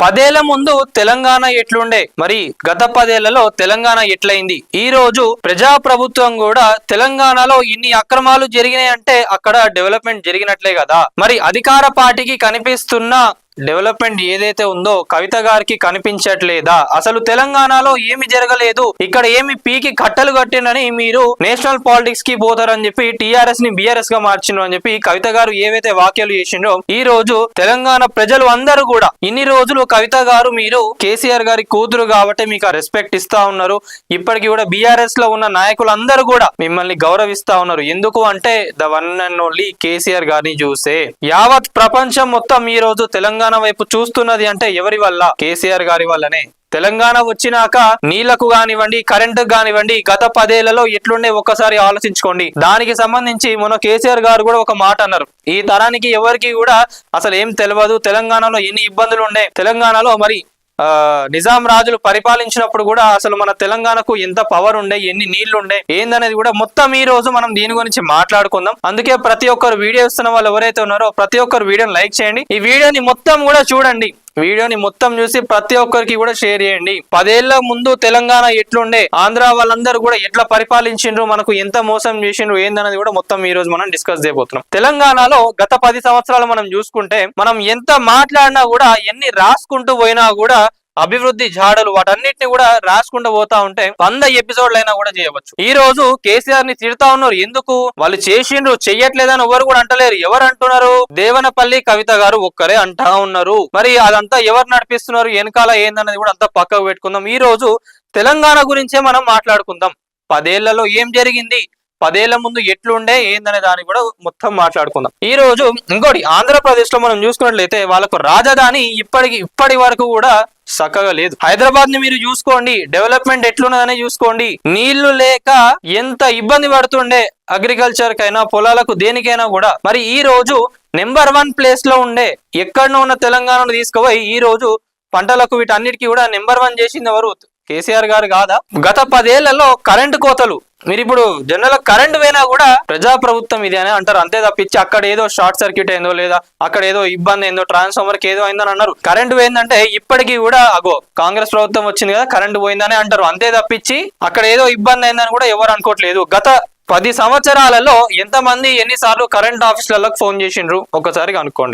10 ఏళ్ల ముందు తెలంగాణ ఎట్లుండే, మరి గత 10 ఏళ్లలో తెలంగాణ ఎట్లయింది? ఈ రోజు ప్రజా ప్రభుత్వం కూడా తెలంగాణలో ఇన్ని అక్రమాలు జరిగినాయి అంటే అక్కడ డెవలప్మెంట్ జరిగినట్లే కదా. మరి అధికార పార్టీకి కనిపిస్తున్న డెవలప్మెంట్ ఏదైతే ఉందో కవిత గారికి కనిపించట్లేదా? అసలు తెలంగాణలో ఏమి జరగలేదు, ఇక్కడ ఏమి పీకి కట్టలు కట్టినని మీరు నేషనల్ పాలిటిక్స్ కి పోతారని చెప్పి టీఆర్ఎస్ ని బీఆర్ఎస్ గా మార్చిండ్రు అని చెప్పి కవిత గారు ఏవైతే వ్యాఖ్యలు చేసిండ్రో ఈ రోజు తెలంగాణ ప్రజలు అందరూ కూడా ఇన్ని రోజులు కవిత గారు మీరు కేసీఆర్ గారి కూతురు కాబట్టి మీకు ఆ రెస్పెక్ట్ ఇస్తా ఉన్నారు. ఇప్పటికి కూడా బీఆర్ఎస్ లో ఉన్న నాయకులందరూ కూడా మిమ్మల్ని గౌరవిస్తా ఉన్నారు. ఎందుకు అంటే the one and only KCR గారిని చూసే యావత్ ప్రపంచం మొత్తం ఈ రోజు తెలంగాణ వైపు చూస్తున్నది అంటే ఎవరి వల్ల? కేసీఆర్ గారి వల్లనే. తెలంగాణ వచ్చినాక నీళ్లకు కానివ్వండి, కరెంటు కానివ్వండి, గత 10 ఏళ్లలో ఎట్లుండే ఒక్కసారి ఆలోచించుకోండి. దానికి సంబంధించి మొన్న కేసీఆర్ గారు కూడా ఒక మాట అన్నారు, ఈ తరానికి ఎవరికి కూడా అసలు ఏం తెలియదు, తెలంగాణలో ఎన్ని ఇబ్బందులు ఉండే, తెలంగాణలో మరి నిజాం రాజులు పరిపాలించినప్పుడు కూడా అసలు మన తెలంగాణకు ఎంత పవర్ ఉండే, ఎన్ని నీళ్లు ఉండే ఏందనేది కూడా మొత్తం ఈ రోజు మనం దీని గురించి మాట్లాడుకుందాం. అందుకే ప్రతి ఒక్కరు వీడియో ఇస్తున్న వాళ్ళు ఎవరైతే ఉన్నారో ప్రతి ఒక్కరు వీడియోని లైక్ చేయండి, ఈ వీడియోని మొత్తం కూడా చూడండి, వీడియోని మొత్తం చూసి ప్రతి ఒక్కరికి కూడా షేర్ చేయండి. 10 ఏళ్ల ముందు తెలంగాణ ఎట్లుండే, ఆంధ్ర వాళ్ళందరూ కూడా ఎట్లా పరిపాలించిండ్రు, మనకు ఎంత మోసం చేసిండ్రు ఏందనేది కూడా మొత్తం ఈ రోజు మనం డిస్కస్ చేయబోతున్నాం. తెలంగాణలో గత 10 సంవత్సరాలు మనం చూసుకుంటే మనం ఎంత మాట్లాడినా కూడా, ఎన్ని రాసుకుంటూ పోయినా కూడా అభివృద్ధి జాడలు వాటన్నిటిని కూడా రాసుకుంటూ పోతా ఉంటే 100 ఎపిసోడ్లు అయినా కూడా చేయవచ్చు. ఈ రోజు కేసీఆర్ ని తిడతా ఉన్నారు, ఎందుకు వాళ్ళు చేసిండ్రు చెయ్యట్లేదని ఎవరు కూడా అంటలేరు. ఎవరు అంటున్నారు? దేవనపల్లి కవిత గారు ఒక్కరే అంటా ఉన్నారు. మరి అదంతా ఎవరు నడిపిస్తున్నారు, వెనకాల ఏందన్నది కూడా అంతా పక్కకు పెట్టుకుందాం. ఈ రోజు తెలంగాణ గురించే మనం మాట్లాడుకుందాం. 10 ఏళ్లలో ఏం జరిగింది, 10 ఏళ్ల ముందు ఎట్లుండే ఏందనే దాన్ని కూడా మొత్తం మాట్లాడుకుందాం. ఈ రోజు ఇంకోటి, ఆంధ్రప్రదేశ్ లో మనం చూసుకున్నట్లయితే వాళ్ళకు రాజధాని ఇప్పటి వరకు కూడా చక్కగా లేదు. హైదరాబాద్ ని మీరు చూసుకోండి, డెవలప్మెంట్ ఎట్లున్నదనే చూసుకోండి. నీళ్లు లేక ఎంత ఇబ్బంది పడుతుండే అగ్రికల్చర్ కైనా, పొలాలకు, దేనికైనా కూడా. మరి ఈ రోజు నెంబర్ 1 ప్లేస్ లో ఉండే ఎక్కడనో ఉన్న తెలంగాణను తీసుకుపోయి ఈ రోజు పంటలకు వీటన్నిటికీ కూడా నెంబర్ 1 చేసింది ఎవరు? కేసీఆర్ గారు కాదా? గత 10 ఏళ్లలో కరెంటు కోతలు, మీరు ఇప్పుడు జనరల్ కరెంట్ పోయినా కూడా ప్రజా ప్రభుత్వం ఇది అని అంటారు, అంతే తప్పించి అక్కడ ఏదో షార్ట్ సర్క్యూట్ అయిందో, లేదా అక్కడ ఏదో ఇబ్బంది అయిందో, ట్రాన్స్ఫార్మర్ కి ఏదో అయిందని అన్నారు. కరెంట్ పోయిందంటే ఇప్పటికీ కూడా అగో కాంగ్రెస్ ప్రభుత్వం వచ్చింది కదా కరెంట్ పోయిందని అంటారు, అంతే తప్పించి అక్కడ ఏదో ఇబ్బంది అయిందని కూడా ఎవరు అనుకోవట్లేదు. గత 10 సంవత్సరాలలో ఎంతమంది ఎన్నిసార్లు కరెంట్ ఆఫీసులకు ఫోన్ చేసిండ్రు ఒకసారి కనుక్కోండి.